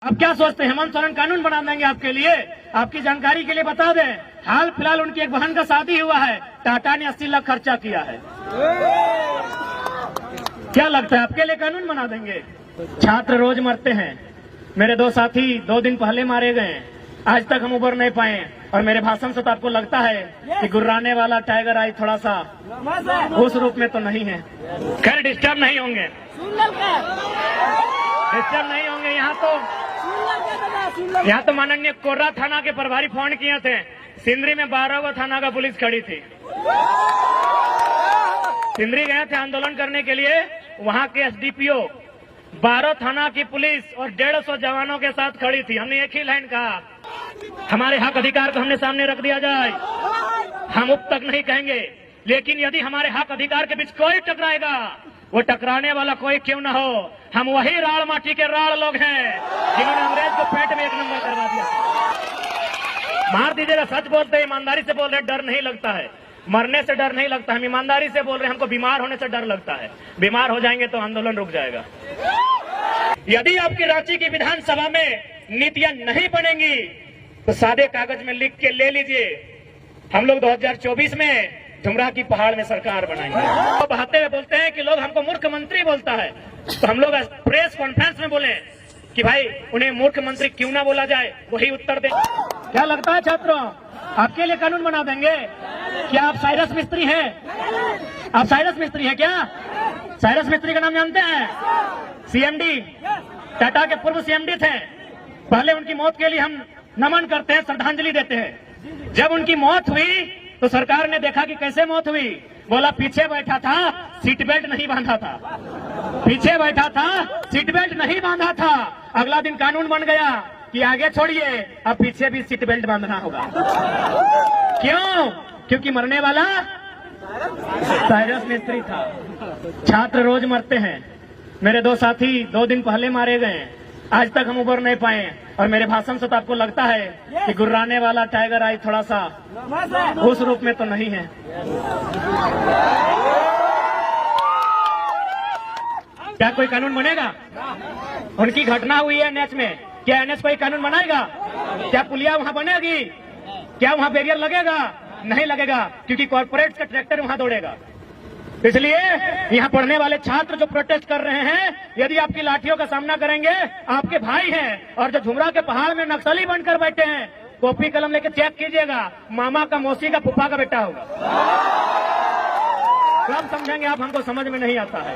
अब क्या सोचते हैं हेमंत सोरेन कानून बना देंगे आपके लिए? आपकी जानकारी के लिए बता दें, हाल फिलहाल उनकी एक बहन का शादी हुआ है, टाटा ने 80 लाख खर्चा किया है। क्या लगता है आपके लिए कानून बना देंगे? छात्र रोज मरते हैं, मेरे 2 साथी 2 दिन पहले मारे गए, आज तक हम उबर नहीं पाए। और मेरे भाषण से तो आपको लगता है कि गुर्राने वाला टाइगर आई थोड़ा सा उस रूप में तो नहीं है। खैर डिस्टर्ब नहीं होंगे, डिस्टर्ब नहीं होंगे। यहाँ तो माननीय कोर्रा थाना के प्रभारी फोन किए थे, सिंदरी में 12 थाना का पुलिस खड़ी थी। सिंदरी गए थे आंदोलन करने के लिए, वहाँ के एसडीपीओ 12 थाना की पुलिस और 150 जवानों के साथ खड़ी थी। हमने एक ही लाइन कहा, हमारे हक अधिकार को हमने सामने रख दिया जाए, हम अब तक नहीं कहेंगे, लेकिन यदि हमारे हक अधिकार के बीच कोई टकराएगा, वो टकराने वाला कोई क्यों न हो, हम वही राड़ माटी के राड़ लोग हैं जिन्होंने अंग्रेज को पेट में 1 नंबर करवा दिया। मार दीजिएगा, सच बोलते हैं, ईमानदारी से बोल रहे हैं, डर नहीं लगता है, मरने से डर नहीं लगता। हम ईमानदारी से बोल रहे हैं, हमको बीमार होने से डर लगता है। बीमार हो जाएंगे तो आंदोलन रुक जाएगा। यदि आपकी रांची की विधानसभा में नीतियां नहीं बनेंगी तो सादे कागज में लिख के ले लीजिए, हम लोग 2024 में झुमरा की पहाड़ में सरकार बनाएंगे। तो बहाते हुए बोलते हैं कि लोग हमको मूर्ख मंत्री बोलता है, तो हम लोग प्रेस कॉन्फ्रेंस में बोले कि भाई उन्हें मूर्ख मंत्री क्यों ना बोला जाए, वही उत्तर दे। क्या लगता है छात्रों, आपके लिए कानून बना देंगे? क्या आप साइरस मिस्त्री हैं? आप साइरस मिस्त्री हैं क्या? साइरस मिस्त्री का नाम जानते हैं? सीएमडी, टाटा के पूर्व सीएमडी थे। पहले उनकी मौत के लिए हम नमन करते हैं, श्रद्धांजलि देते हैं। जब उनकी मौत हुई तो सरकार ने देखा कि कैसे मौत हुई, बोला पीछे बैठा था, सीट बेल्ट नहीं बांधा था, पीछे बैठा था, सीट बेल्ट नहीं बांधा था। अगला दिन कानून बन गया कि आगे छोड़िए, अब पीछे भी सीट बेल्ट बांधना होगा। क्यों? क्योंकि मरने वाला साइरस मिस्त्री था। छात्र रोज मरते हैं, मेरे 2 साथी 2 दिन पहले मारे गए, आज तक हम उबर नहीं पाए। और मेरे भाषण से तो आपको लगता है कि गुर्राने वाला टाइगर आई थोड़ा सा उस रूप में तो नहीं है। क्या कोई कानून बनेगा? उनकी घटना हुई है एनएच में, क्या एनएच कोई कानून बनाएगा? क्या पुलिया वहां बनेगी? क्या वहां बैरियर लगेगा? नहीं लगेगा, क्योंकि कॉर्पोरेट का ट्रैक्टर वहां दौड़ेगा। इसलिए यहाँ पढ़ने वाले छात्र जो प्रोटेस्ट कर रहे हैं, यदि आपकी लाठियों का सामना करेंगे, आपके भाई हैं। और जो झुमरा के पहाड़ में नक्सली बनकर बैठे हैं, कॉपी कलम लेके चेक कीजिएगा, मामा का, मौसी का, फूफा का बेटा होगा। कब समझेंगे आप? हमको समझ में नहीं आता है।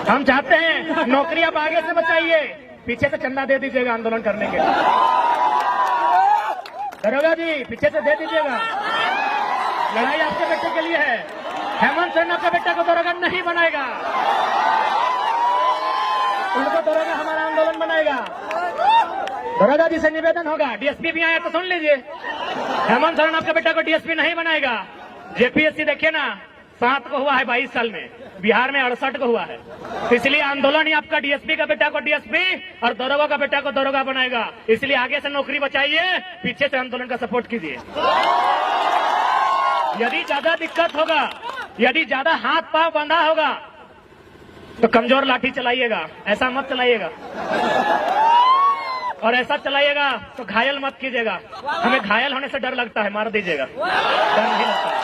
हम चाहते हैं नौकरी आप आगे से बचाइए, पीछे से चंदा दे दीजिएगा आंदोलन करने के लिए। दरोगा जी पीछे से दे दीजिएगा, लड़ाई आपके बेटे के लिए है। हेमंत सोरेन आपका बेटा को दरोगा नहीं बनाएगा, उनको दरोगा हमारा आंदोलन बनाएगा। दरोगा जी से निवेदन होगा, डीएसपी भी आया तो सुन लीजिए, हेमंत सोरेन आपका बेटा को डीएसपी नहीं बनाएगा। जेपीएससी देखिए ना, 7 को हुआ है 22 साल में, बिहार में 68 को हुआ है। इसलिए आंदोलन ही आपका डीएसपी का बेटा को डीएसपी और दरोगा का बेटा को दरोगा बनाएगा। इसलिए आगे से नौकरी बचाइए, पीछे से आंदोलन का सपोर्ट कीजिए। यदि ज्यादा दिक्कत होगा, यदि ज्यादा हाथ पांव बंधा होगा तो कमजोर लाठी चलाइएगा, ऐसा मत चलाइएगा। और ऐसा चलाइएगा तो घायल मत कीजिएगा, हमें घायल होने से डर लगता है, मार दीजिएगा, डर नहीं लगता है।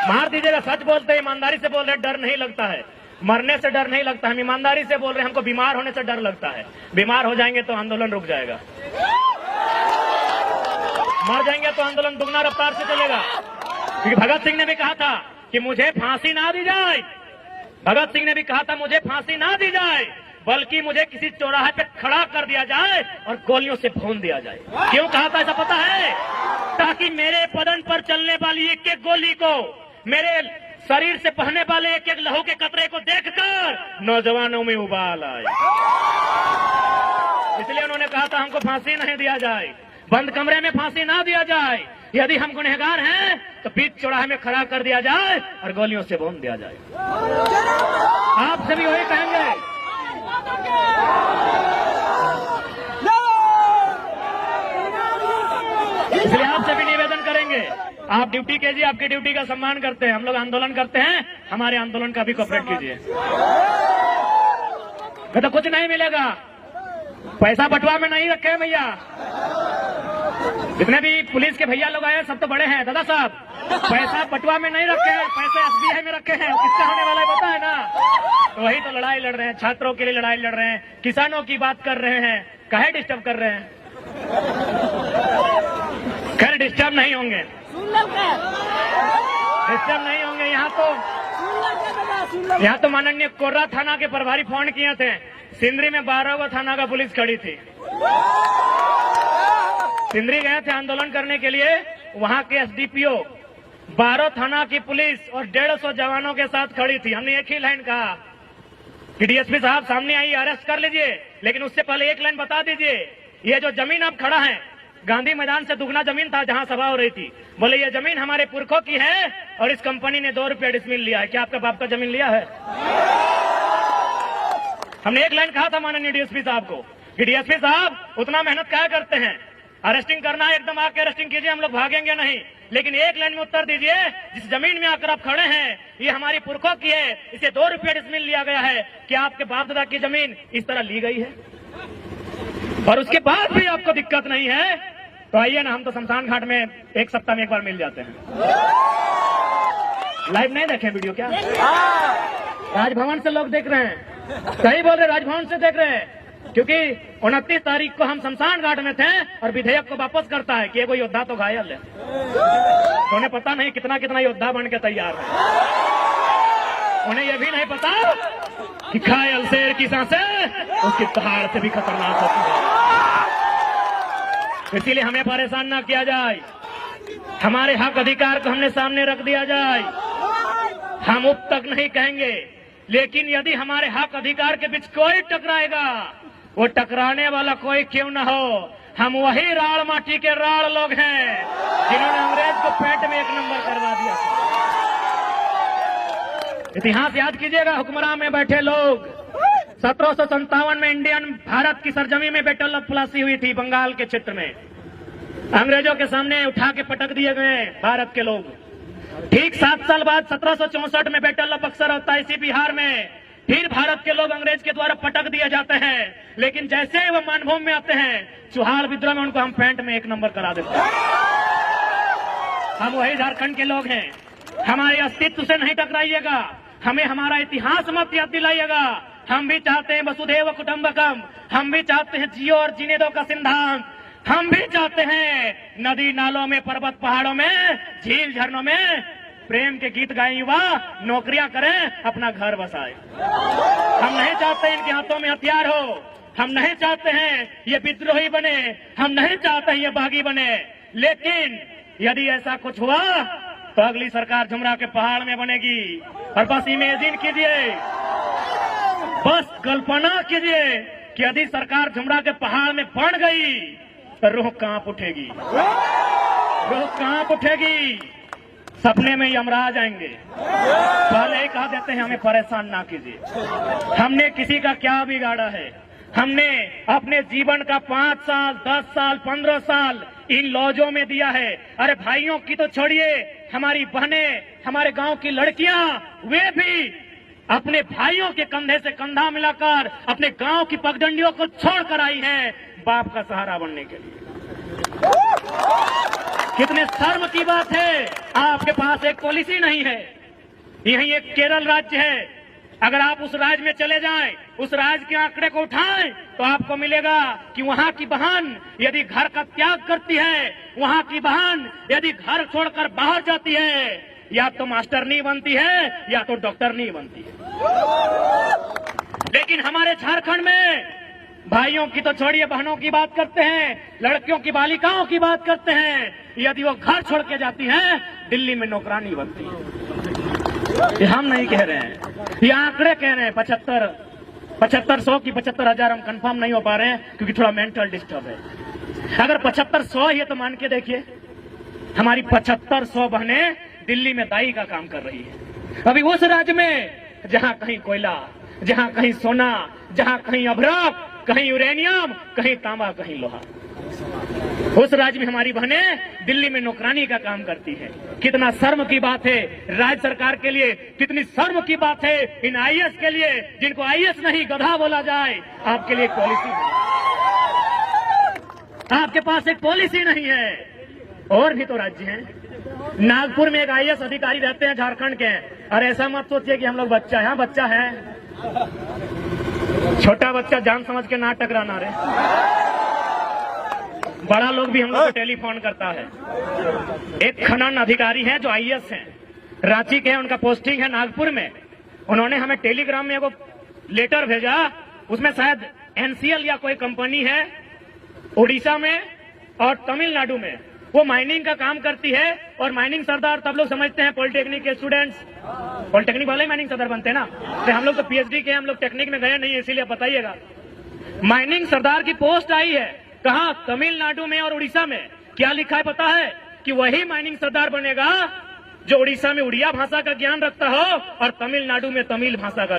मार दीजिएगा, सच बोलते हैं, ईमानदारी से बोल रहे हैं, डर नहीं लगता है, मरने से डर नहीं लगता। हम ईमानदारी से बोल रहे हैं, हमको बीमार होने से डर लगता है। बीमार हो जाएंगे तो आंदोलन रुक जाएगा, मर जाएंगे तो आंदोलन दुगना रफ्तार से चलेगा। क्योंकि भगत सिंह ने भी कहा था कि मुझे फांसी ना दी जाए, भगत सिंह ने भी कहा था मुझे फांसी ना दी जाए, बल्कि मुझे किसी चौराहे पे खड़ा कर दिया जाए और गोलियों से भून दिया जाए। क्यों कहा था ऐसा पता है? ताकि मेरे बदन पर चलने वाली एक एक गोली को, मेरे शरीर से बहने वाले एक एक लहू के कतरे को देखकर नौजवानों में उबाल आए। इसलिए उन्होंने कहा था हमको फांसी नहीं दिया जाए, बंद कमरे में फांसी ना दिया जाए, यदि हम गुनहगार हैं तो बीच चौराहे में खड़ा कर दिया जाए और गोलियों से भून दिया जाए। आपसे भी वही कहेंगे। इसलिए आपसे भी निवेदन करेंगे, आप ड्यूटी कीजिए, आपकी ड्यूटी का सम्मान करते हैं, हम लोग आंदोलन करते हैं, हमारे आंदोलन का भी कोऑपरेट कीजिए। तो कुछ नहीं मिलेगा, पैसा बटुआ में नहीं रखे हैं भैया। जितने भी पुलिस के भैया लोग आए सब तो बड़े हैं दादा साहब, पैसा बटुआ में नहीं रखे हैं, पैसे SBI में रखे हैं। किससे होने वाला है पता है ना? तो वही तो लड़ाई लड़ रहे हैं, छात्रों के लिए लड़ाई लड़ रहे हैं, किसानों की बात कर रहे हैं, काहे डिस्टर्ब कर रहे हैं? खैर डिस्टर्ब नहीं होंगे, डिस्टर्ब नहीं होंगे। यहाँ तो माननीय कोर्रा थाना के प्रभारी फोन किए थे, सिंदरी में 12 थाना का पुलिस खड़ी थी। सिंदरी गए थे आंदोलन करने के लिए, वहां के SDPO 12 थाना की पुलिस और 150 जवानों के साथ खड़ी थी। हमने एक ही लाइन कहा कि DSP साहब सामने आइए, अरेस्ट कर लीजिए, लेकिन उससे पहले एक लाइन बता दीजिए, ये जो जमीन अब खड़ा है गांधी मैदान से दुगना जमीन था जहां सभा हो रही थी, बोले ये जमीन हमारे पुरखों की है और इस कंपनी ने 2 रुपया डिसमिल लिया है। क्या आपका बाप का जमीन लिया है? हमने एक लाइन कहा था माननीय DSP साहब को कि DSP साहब उतना मेहनत क्या करते हैं, अरेस्टिंग करना है एकदम आके अरेस्टिंग कीजिए, हम लोग भागेंगे नहीं, लेकिन एक लाइन में उत्तर दीजिए, जिस जमीन में आकर आप खड़े हैं ये हमारी पुरखों की है, इसे 2 रुपया डिसमिल लिया गया है। क्या आपके बाप दादा की जमीन इस तरह ली गई है? और उसके बाद भी आपको दिक्कत नहीं है तो आइए ना, हम तो शमशान घाट में 1 सप्ताह में एक बार मिल जाते हैं। लाइव नहीं देखें वीडियो क्या? राजभवन से लोग देख रहे हैं, सही बोल रहे, राजभवन से देख रहे हैं, क्योंकि 29 तारीख को हम शमशान घाट में थे और विधेयक को वापस करता है कि कोई योद्धा तो घायल है, तो उन्हें पता नहीं कितना कितना योद्धा बन के तैयार है। उन्हें यह भी नहीं पता कि घायल शेर की सांसें उसकी दहाड़ से भी खतरनाक होती है। इसीलिए हमें परेशान ना किया जाए, हमारे हक अधिकार को हमने सामने रख दिया जाए। हम उप तक नहीं कहेंगे, लेकिन यदि हमारे हक अधिकार के बीच कोई टकराएगा, वो टकराने वाला कोई क्यों न हो, हम वही राड़ माटी के राड़ लोग हैं जिन्होंने अंग्रेज को पेट में 1 नंबर करवा दिया था। इतिहास याद कीजिएगा, हुक्मरान में बैठे लोग 1757 में इंडियन भारत की सरजमी में बैटल ऑफ प्लासी हुई थी, बंगाल के क्षेत्र में अंग्रेजों के सामने उठा के पटक दिए गए भारत के लोग। ठीक 7 साल बाद 1764 में बैटल ऑफ बक्सर होता है इसी बिहार में, फिर भारत के लोग अंग्रेज के द्वारा पटक दिए जाते हैं, लेकिन जैसे ही वो मानभूमि में आते हैं चुहाड़ विद्रोह में उनको हम पैंट में 1 नंबर करा देते हैं। हम वही झारखंड के लोग हैं, हमारे अस्तित्व से नहीं टकराइएगा, हमें हमारा इतिहास मत याद दिलाइएगा। हम भी चाहते हैं वसुधैव कुटुंबकम, हम भी चाहते हैं जियो और जीने दो का सिद्धांत, हम भी चाहते हैं नदी नालों में, पर्वत पहाड़ों में, झील झरनों में प्रेम के गीत गाएं युवा, नौकरियां करें, अपना घर बसाए। हम नहीं चाहते इनके हाथों में हथियार हो, हम नहीं चाहते हैं ये विद्रोही बने, हम नहीं चाहते हैं ये बागी बने, लेकिन यदि ऐसा कुछ हुआ तो अगली सरकार झुमरा के पहाड़ में बनेगी। और बस इमेजिन कीजिए, बस कल्पना कीजिए कि यदि सरकार झुमरा के पहाड़ में बन गई तो रूह कांप उठेगी, रूह कांप उठेगी, सपने में यमराज आएंगे। पहले ही कहा देते हैं हमें परेशान ना कीजिए। हमने किसी का क्या बिगाड़ा है? हमने अपने जीवन का 5 साल, 10 साल, 15 साल इन लॉजों में दिया है। अरे भाइयों की तो छोड़िए, हमारी बहनें, हमारे गांव की लड़कियां, वे भी अपने भाइयों के कंधे से कंधा मिलाकर अपने गांव की पगडंडियों को छोड़कर आई है बाप का सहारा बनने के लिए। कितने शर्म की बात है, आपके पास एक पॉलिसी नहीं है। यही एक केरल राज्य है, अगर आप उस राज्य में चले जाएं, उस राज्य के आंकड़े को उठाएं तो आपको मिलेगा कि वहां की बहन यदि घर का त्याग करती है, वहां की बहन यदि घर छोड़कर बाहर जाती है, या तो मास्टर नहीं बनती है या तो डॉक्टर नहीं बनती है। लेकिन हमारे झारखंड में भाइयों की तो छोड़िए, बहनों की बात करते हैं, लड़कियों की, बालिकाओं की बात करते हैं, यदि वो घर छोड़ के जाती हैं दिल्ली में नौकरानी बनती है। ये हम नहीं कह रहे हैं, ये आंकड़े कह रहे हैं। 7500 की 75,000 हम कंफर्म नहीं हो पा रहे हैं क्योंकि थोड़ा मेंटल डिस्टर्ब है। अगर 7500 ही है तो मान के देखिए, हमारी 7500 बहनें दिल्ली में दाई का काम कर रही है। अभी उस राज्य में जहां कहीं कोयला, जहां कहीं सोना, जहां कहीं अभ्रक, कहीं यूरेनियम, कहीं तांबा, कहीं लोहा। उस राज्य में हमारी बहनें दिल्ली में नौकरानी का काम करती है। कितना शर्म की बात है राज्य सरकार के लिए, कितनी शर्म की बात है इन आईएएस के लिए, जिनको आईएएस नहीं गधा बोला जाए। आपके लिए एक पॉलिसी, आपके पास एक पॉलिसी नहीं है। और भी तो राज्य हैं। नागपुर में एक आईएएस अधिकारी रहते हैं झारखंड के, और ऐसा मत सोचिए कि हम लोग बच्चा है। हाँ बच्चा है, छोटा बच्चा जान समझ के ना टकराना रे। बड़ा लोग भी हम लोग को टेलीफोन करता है। एक खनन अधिकारी हैं जो आईएएस हैं, रांची के हैं, उनका पोस्टिंग है नागपुर में। उन्होंने हमें टेलीग्राम में एगो लेटर भेजा, उसमें शायद एनसीएल या कोई कंपनी है उड़ीसा में और तमिलनाडु में, वो माइनिंग का काम करती है। और माइनिंग सरदार तब लोग समझते हैं पॉलिटेक्निक के स्टूडेंट्स, पॉलिटेक्निक वाले माइनिंग सरदार बनते हैं ना। तो हम लोग तो पीएचडी के, हम लोग टेक्निक में गए नहीं, इसीलिए बताइएगा। माइनिंग सरदार की पोस्ट आई है, कहां? तमिलनाडु में और उड़ीसा में। क्या लिखा है पता है? कि वही माइनिंग सरदार बनेगा जो उड़ीसा में उड़िया भाषा का ज्ञान रखता हो और तमिलनाडु में तमिल भाषा का।